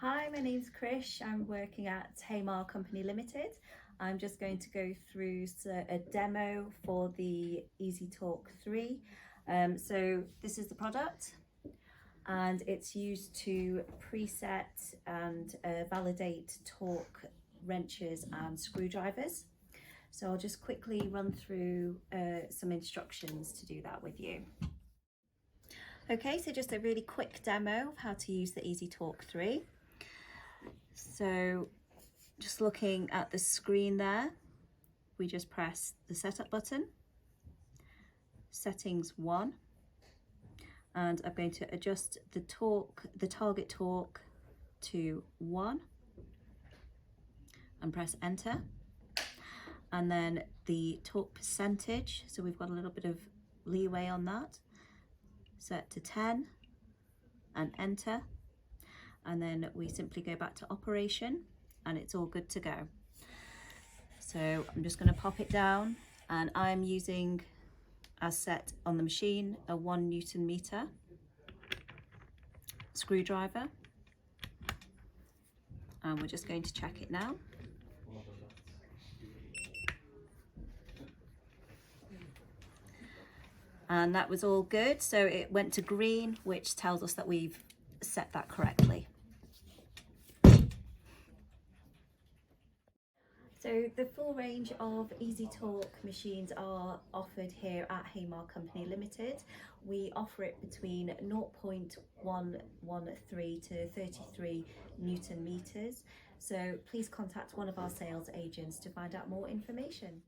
Hi, my name's Krish. I'm working at Hamar Company Limited. I'm just going to go through a demo for the EZ-TorQ 3. So this is the product, and it's used to preset and validate torque wrenches and screwdrivers. So I'll just quickly run through some instructions to do that with you. Okay, so just a really quick demo of how to use the EZ-TorQ 3. So just looking at the screen there, we just press the setup button, settings 1, and I'm going to adjust the target torque to 1 and press enter. And then the torque percentage, so we've got a little bit of leeway on that, set to 10 and enter. And then we simply go back to operation and it's all good to go. So I'm just going to pop it down, and I'm using, as set on the machine, a 1 Newton meter screwdriver, and we're just going to check it now. And that was all good, so it went to green, which tells us that we've set that correctly. So the full range of EZ-TorQ machines are offered here at Hamar Company Limited. We offer it between 0.113 to 33 Newton meters. So please contact one of our sales agents to find out more information.